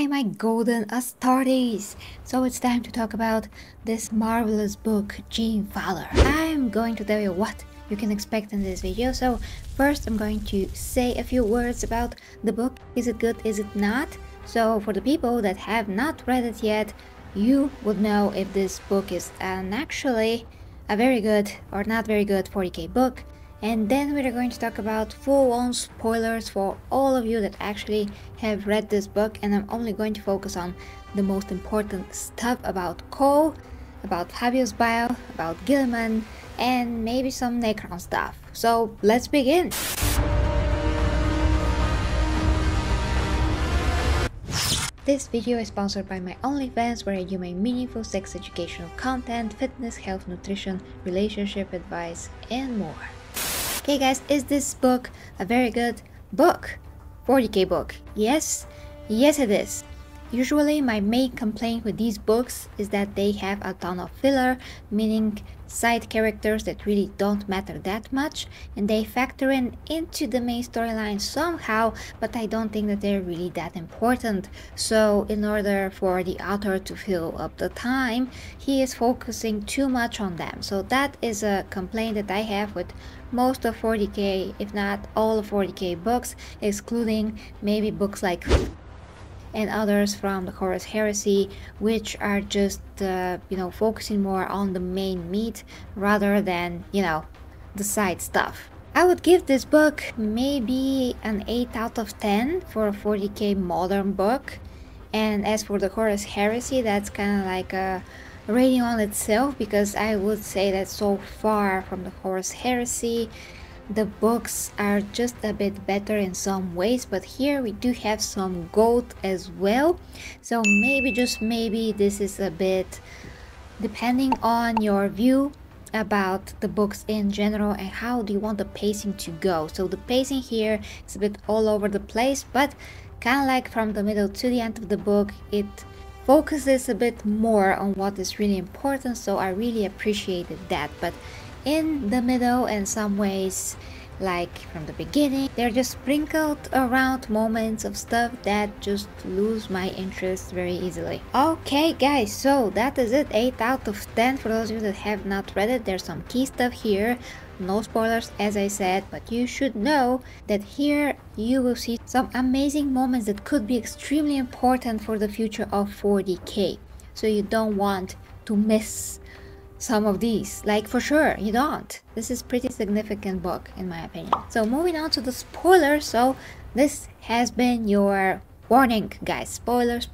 my golden Astartes! So it's time to talk about this marvelous book, Genefather. I'm going to tell you what you can expect in this video. So first I'm going to say a few words about the book. Is it good? Is it not? So for the people that have not read it yet, you would know if this book is actually a very good or not very good 40k book. And then we're going to talk about full-on spoilers for all of you that actually have read this book, and I'm only going to focus on the most important stuff about Cawl, about Fabius Bile, about Guilliman, and maybe some Necron stuff. So let's begin! This video is sponsored by my OnlyFans, where I do my meaningful sex educational content, fitness, health, nutrition, relationship advice, and more. Okay guys, is this book a very good book? 40k book? Yes it is. Usually my main complaint with these books is that they have a ton of filler, meaning side characters that really don't matter that much, and they factor into the main storyline somehow, but I don't think that they're really that important. So in order for the author to fill up the time, he is focusing too much on them. So that is a complaint that I have with most of 40k, if not all of 40k books, excluding maybe books like and others from the Horus Heresy, which are just focusing more on the main meat rather than the side stuff. I would give this book maybe an 8 out of 10 for a 40k modern book, and as for the Horus Heresy, that's kind of like a rating on itself, because I would say that so far from the Horus Heresy the books are just a bit better in some ways, but here we do have some gold as well. So maybe, just maybe, this is a bit depending on your view about the books in general and how do you want the pacing to go. So the pacing here is a bit all over the place, but kind of like from the middle to the end of the book, it focuses a bit more on what is really important, so I really appreciated that. But in the middle, and some ways, like from the beginning, they're just sprinkled around moments of stuff that just lose my interest very easily. Okay guys, so that is it. 8 out of 10 for those of you that have not read it. There's some key stuff here, no spoilers as I said, but you should know that here you will see some amazing moments that could be extremely important for the future of 40k. So you don't want to miss some of these, like for sure you don't. This is pretty significant book in my opinion. So moving on to the spoilers. So this has been your warning guys, spoilers.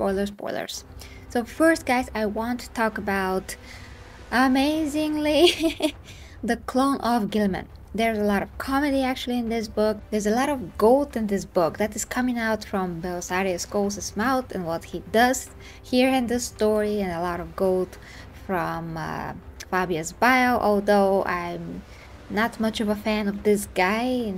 So first guys, I want to talk about amazingly the clone of Guilliman. There's a lot of comedy actually in this book. There's a lot of gold in this book that is coming out from Belisarius Cawl's mouth and what he does here in the story, and a lot of gold from Fabius Bile, although I'm not much of a fan of this guy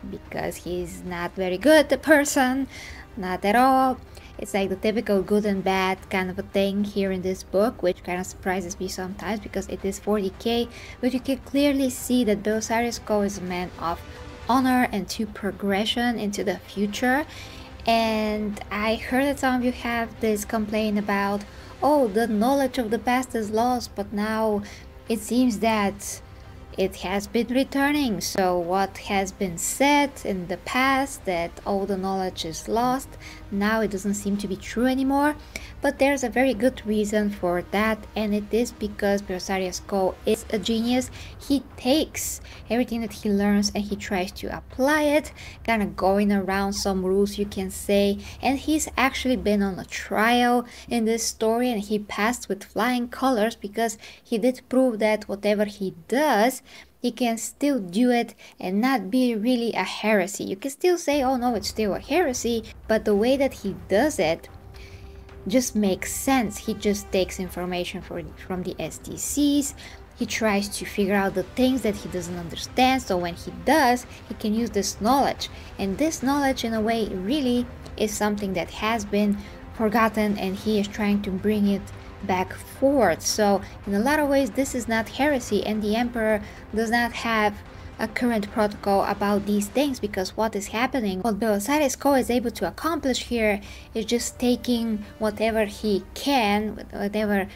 because he's not very good a person, not at all. It's like the typical good and bad kind of a thing here in this book, which kind of surprises me sometimes because it is 40k, but you can clearly see that Belisarius Cawl is a man of honor and to progression into the future. And I heard that some of you have this complaint about, oh, the knowledge of the past is lost, but now it seems that it has been returning. So what has been said in the past, that all the knowledge is lost, now it doesn't seem to be true anymore. But there's a very good reason for that, and it is because Belisarius Cawl is a genius. He takes everything that he learns and he tries to apply it, kind of going around some rules you can say, and he's actually been on a trial in this story and he passed with flying colors because he did prove that whatever he does, he can still do it and not be really a heresy. You can still say, oh no, it's still a heresy, but the way that he does it just makes sense. He just takes information from the STCs. He tries to figure out the things that he doesn't understand, so when he does, he can use this knowledge. And this knowledge in a way really is something that has been forgotten, and he is trying to bring it back forward. So in a lot of ways this is not heresy, and the Emperor does not have a current protocol about these things, because what is happening, what Belisarius Cawl is able to accomplish here is just taking whatever he can,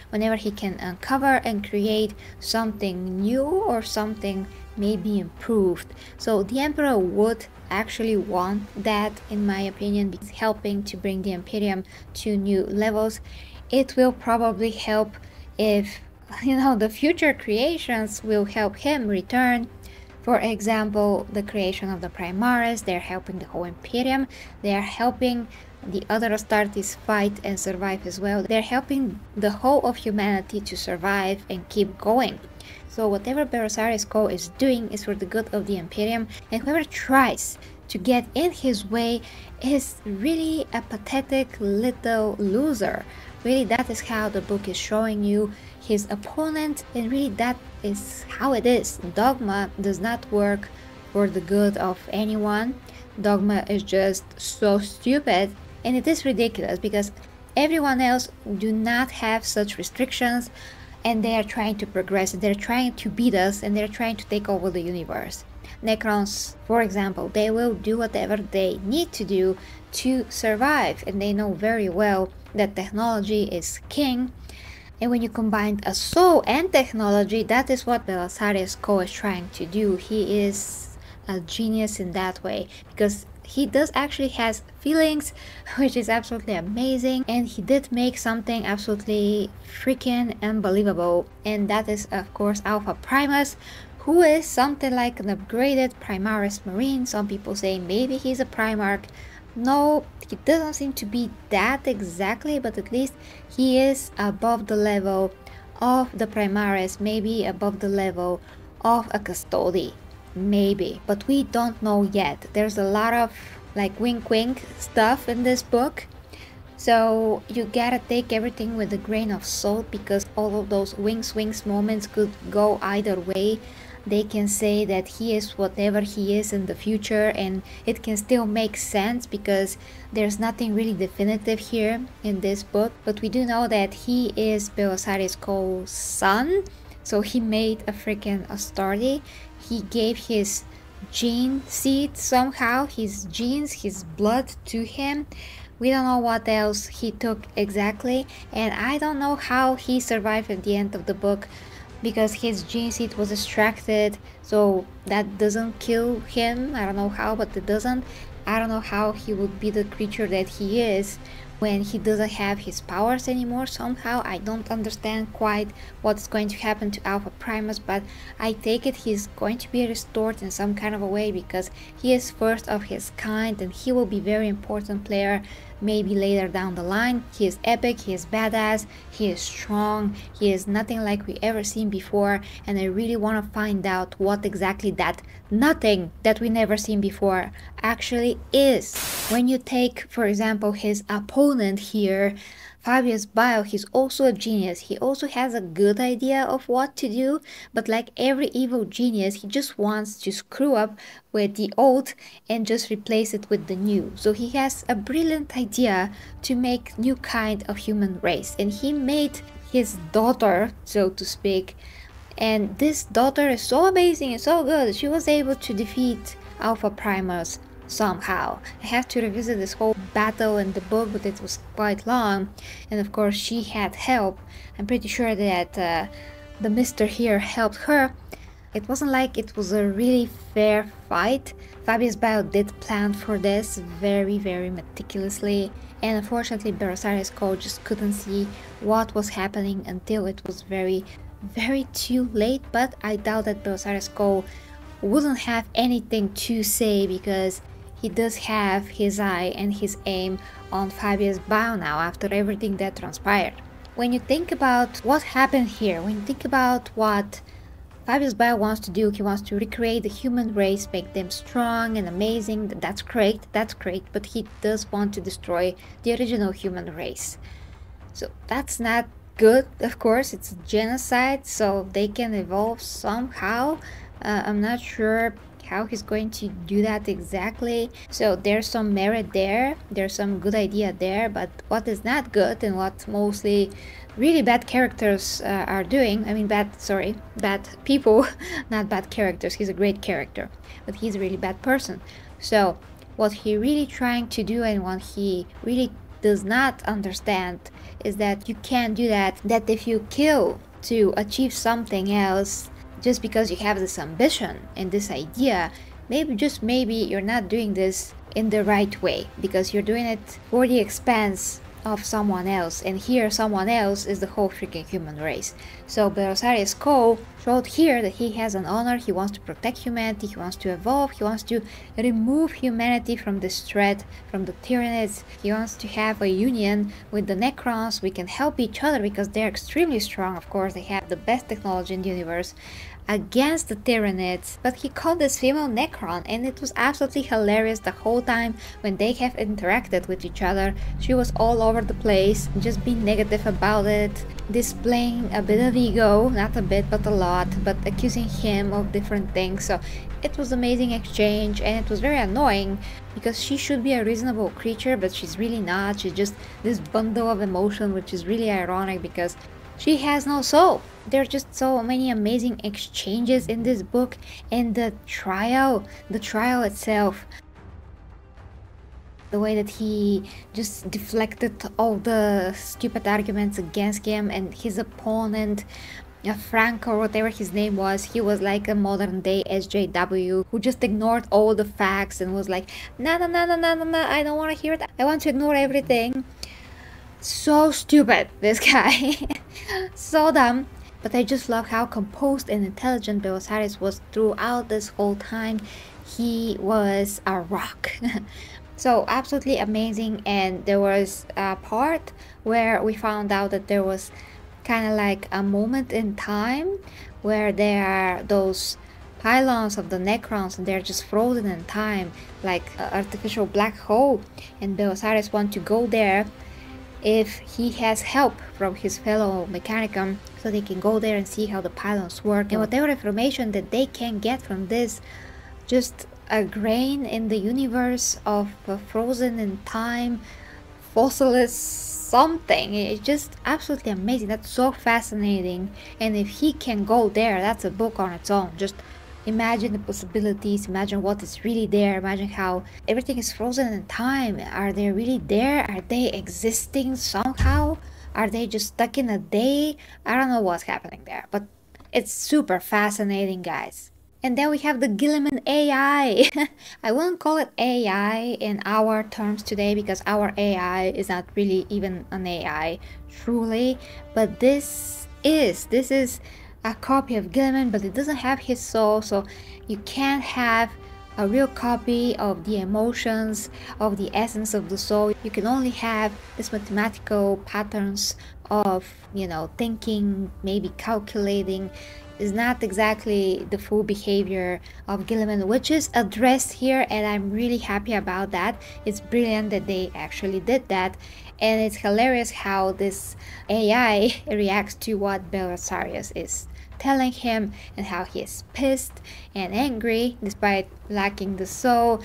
whenever he can uncover and create something new or something maybe improved. So the Emperor would actually want that, in my opinion, because helping to bring the Imperium to new levels. It will probably help if, you know, the future creations will help him return. For example, the creation of the Primaris, they're helping the whole Imperium, they're helping the other Astartes fight and survive as well. They're helping the whole of humanity to survive and keep going. So whatever Belisarius Cawl is doing is for the good of the Imperium, and whoever tries to get in his way is really a pathetic little loser. Really, that is how the book is showing you his opponent, and really that is how it is. Dogma does not work for the good of anyone. Dogma is just so stupid, and it is ridiculous because everyone else do not have such restrictions, and they are trying to progress, they're trying to beat us, and they're trying to take over the universe. Necrons, for example, they will do whatever they need to do to survive, and they know very well that technology is king. And when you combine a soul and technology, that is what Belisarius Cawl is trying to do. He is a genius in that way, because he does actually has feelings, which is absolutely amazing, and he did make something absolutely freaking unbelievable, and that is of course Alpha Primus, who is something like an upgraded Primaris Marine. Some people say maybe he's a Primarch. No, he doesn't seem to be that exactly, but at least he is above the level of the Primaris, maybe above the level of a Custodi. Maybe, but we don't know yet. There's a lot of like wink wink stuff in this book, so you gotta take everything with a grain of salt, because all of those winks moments could go either way. They can say that he is whatever he is in the future, and it can still make sense because there's nothing really definitive here in this book. But we do know that he is Belisarius Cawl's son, so he made a freaking Astarte. He gave his gene seed somehow, his genes, his blood to him. We don't know what else he took exactly, and I don't know how he survived at the end of the book, because his gene seed was extracted, so that doesn't kill him. I don't know how, but it doesn't. I don't know how he would be the creature that he is when he doesn't have his powers anymore. Somehow I don't understand quite what's going to happen to Alpha Primus, but I take it he's going to be restored in some kind of a way, because he is first of his kind and he will be very important player maybe later down the line. He is epic, he is badass, he is strong, he is nothing like we ever seen before, and I really want to find out what exactly that nothing that we never seen before actually is. When you take, for example, his opponent here, Fabius Bile, he's also a genius. He also has a good idea of what to do, but like every evil genius, he just wants to screw up with the old and just replace it with the new. So he has a brilliant idea to make new kind of human race, and he made his daughter, so to speak, and this daughter is so amazing and so good. She was able to defeat Alpha Primus somehow. I have to revisit this whole battle in the book, but it was quite long, and of course she had help. I'm pretty sure that the mister here helped her. It wasn't like it was a really fair fight. Fabius Bile did plan for this very meticulously, and unfortunately Belisarius Cawl just couldn't see what was happening until it was very too late. But I doubt that Belisarius Cawl wouldn't have anything to say, because he does have his eye and his aim on Fabius Bile now after everything that transpired. When you think about what happened here, when you think about what Fabius Bile wants to do, he wants to recreate the human race, make them strong and amazing. That's great, but he does want to destroy the original human race. So that's not good, of course. It's genocide, so they can evolve somehow. I'm not sure how he's going to do that exactly. So there's some merit there, there's some good idea there, but what is not good and what mostly really bad characters are doing, I mean bad people, not bad characters, he's a great character, but he's a really bad person. So what he really trying to do and what he really does not understand is that you can't do that, that if you kill to achieve something else just because you have this ambition and this idea, maybe, just maybe, you're not doing this in the right way, because you're doing it for the expense of someone else, and here someone else is the whole freaking human race. So Belisarius Cawl showed here that he has an honor, he wants to protect humanity, he wants to evolve, he wants to remove humanity from this threat, from the Tyranids. He wants to have a union with the Necrons. We can help each other because they're extremely strong, of course, they have the best technology in the universe, against the Tyranids. But he called this female Necron, and it was absolutely hilarious the whole time when they have interacted with each other. She was all over the place, just being negative about it, displaying a bit of ego, not a bit but a lot, but accusing him of different things. So it was amazing exchange, and it was very annoying because she should be a reasonable creature, but she's really not. She's just this bundle of emotion, which is really ironic because she has no soul. There's just so many amazing exchanges in this book, and the trial itself, the way that he just deflected all the stupid arguments against him, and his opponent, Frank or whatever his name was, he was like a modern day SJW who just ignored all the facts and was like, no, I don't want to hear it, I want to ignore everything. So stupid, this guy. So dumb. But I just love how composed and intelligent Belisarius was throughout this whole time. He was a rock. So absolutely amazing. And there was a part where we found out that there was kind of like a moment in time where there are those pylons of the Necrons, and they're just frozen in time like an artificial black hole, and Belisarius wants to go there if he has help from his fellow Mechanicum, so they can go there and see how the pylons work, and whatever information that they can get from this, just a grain in the universe of frozen in time fossilist something. It's just absolutely amazing. That's so fascinating, and if he can go there, that's a book on its own. Just imagine the possibilities, imagine what is really there, imagine how everything is frozen in time. Are they really there? Are they existing somehow? Are they just stuck in a day? I don't know what's happening there, but it's super fascinating, guys. And then we have the Guilliman AI. I wouldn't call it AI in our terms today because our AI is not really even an AI, truly. But this is a copy of Guilliman, but it doesn't have his soul, so you can't have a real copy of the emotions, of the essence of the soul. You can only have these mathematical patterns of, you know, thinking, maybe calculating. Is not exactly the full behavior of Guilliman, which is addressed here, and I'm really happy about that. It's brilliant that they actually did that, and it's hilarious how this AI reacts to what Belisarius is telling him, and how he is pissed and angry despite lacking the soul.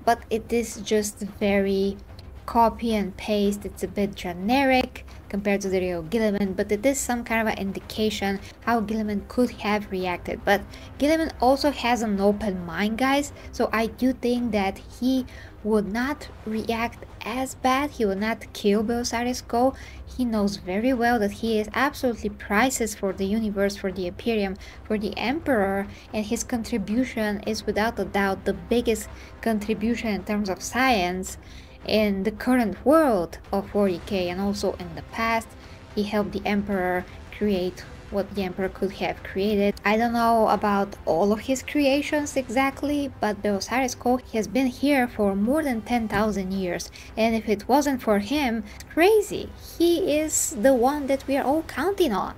But it is just very copy and paste. It's a bit generic compared to the real Guilliman, but it is some kind of an indication how Guilliman could have reacted. But Guilliman also has an open mind, guys, so I do think that he would not react as bad. He would not kill Belisarius Cawl. He knows very well that he is absolutely priceless for the universe, for the Imperium, for the Emperor, and his contribution is without a doubt the biggest contribution in terms of science in the current world of 40k, and also in the past. He helped the Emperor create what the Emperor could have created. I don't know about all of his creations exactly, but Belisarius Cawl has been here for more than 10,000 years, and if it wasn't for him, crazy. He is the one that we are all counting on.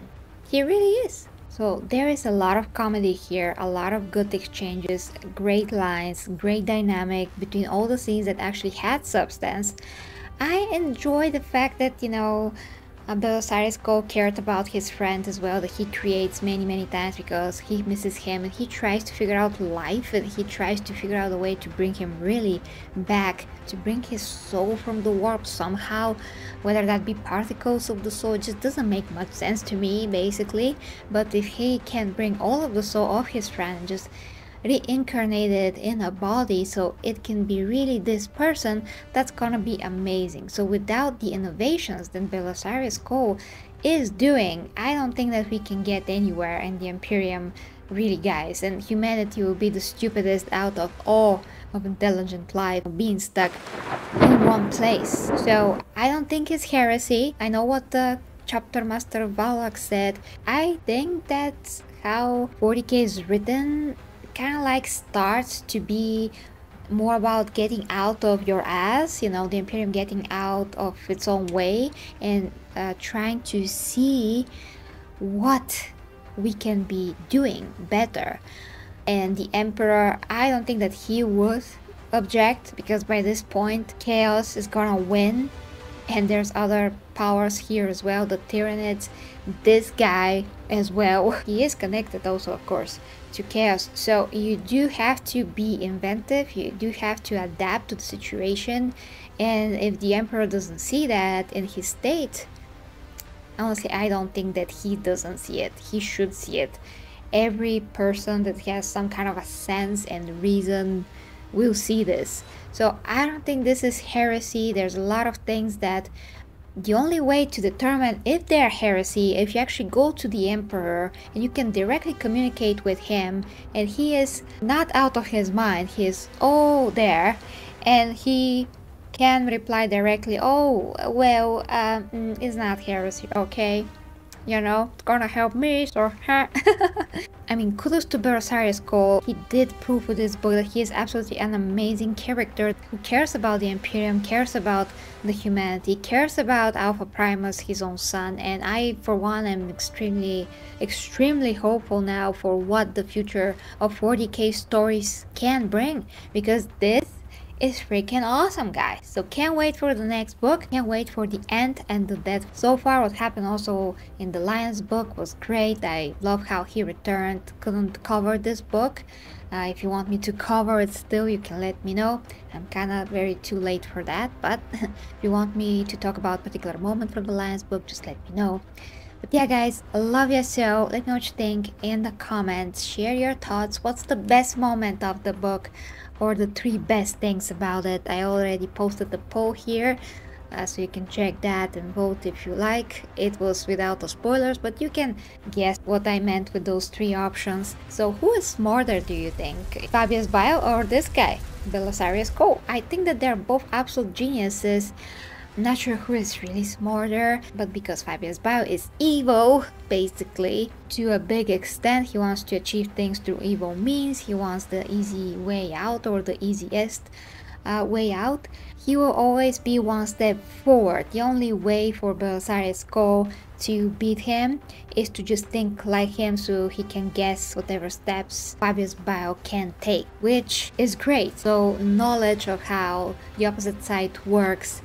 He really is. So there is a lot of comedy here, a lot of good exchanges, great lines, great dynamic between all the scenes that actually had substance. I enjoy the fact that, you know, Belisarius Cawl cared about his friend as well, that he creates many times because he misses him, and he tries to figure out life, and he tries to figure out a way to bring him really back, to bring his soul from the warp somehow, whether that be particles of the soul. It just doesn't make much sense to me, basically. But if he can bring all of the soul of his friend and just reincarnated in a body so it can be really this person, that's gonna be amazing. So without the innovations that Belisarius Cawl is doing, I don't think that we can get anywhere in the Imperium, really, guys, and humanity will be the stupidest out of all of intelligent life, being stuck in one place. So I don't think it's heresy. I know what the chapter master Valak said. I think that's how 40k is written, kind of like starts to be more about getting out of your ass, you know, the Imperium getting out of its own way and trying to see what we can be doing better. And the Emperor, I don't think that he would object, because by this point chaos is gonna win, and there's other powers here as well, the Tyranids, this guy as well. He is connected also, of course, to chaos. So you do have to be inventive, you do have to adapt to the situation, and if the Emperor doesn't see that in his state, honestly, I don't think that he doesn't see it. He should see it. Every person that has some kind of a sense and reason will see this. So I don't think this is heresy. There's a lot of things that the only way to determine if they're heresy, if you actually go to the Emperor and you can directly communicate with him, and he is not out of his mind, he is all there, and he can reply directly, oh, well, it's not heresy, okay? You know, it's gonna help me, so I mean, kudos to Belisarius Cawl. He did prove with this book that he is absolutely an amazing character who cares about the Imperium, cares about the humanity, cares about Alpha Primus, his own son, and I, for one, am extremely hopeful now for what the future of 40k stories can bring, because this is freaking awesome, guys. So can't wait for the next book, can't wait for the end and the death. So far what happened also in the Lion's book was great. I love how he returned. Couldn't cover this book. If you want me to cover it still, you can let me know. I'm kinda very too late for that, but if you want me to talk about a particular moment from the Lion's book, just let me know. But yeah, guys, I love you so. Let me know what you think in the comments. Share your thoughts. What's the best moment of the book, or the 3 best things about it? I already posted the poll here, so you can check that and vote if you like. It was without the spoilers, but you can guess what I meant with those 3 options. So who is smarter, do you think? Fabius Bile or this guy, Belisarius Cawl? I think that they're both absolute geniuses. Not sure who is really smarter, but because Fabius Bile is evil, basically, to a big extent, he wants to achieve things through evil means, he wants the easy way out, or the easiest way out. He will always be one step forward. The only way for Belisarius Cawl to beat him is to just think like him, so he can guess whatever steps Fabius Bile can take, which is great. So knowledge of how the opposite side works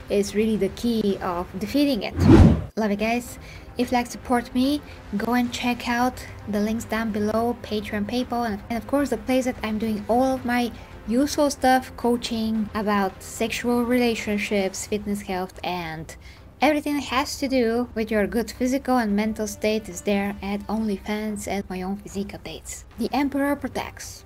is really the key of defeating it. Love you guys. If you like to support me, go and check out the links down below, Patreon, PayPal, and of course the place that I'm doing all of my useful stuff, coaching about sexual relationships, fitness, health, and everything that has to do with your good physical and mental state is there at OnlyFans, and my own physique updates. The Emperor protects.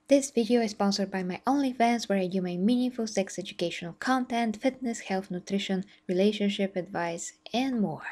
This video is sponsored by my OnlyFans, where I do my meaningful sex educational content, fitness, health, nutrition, relationship advice, and more.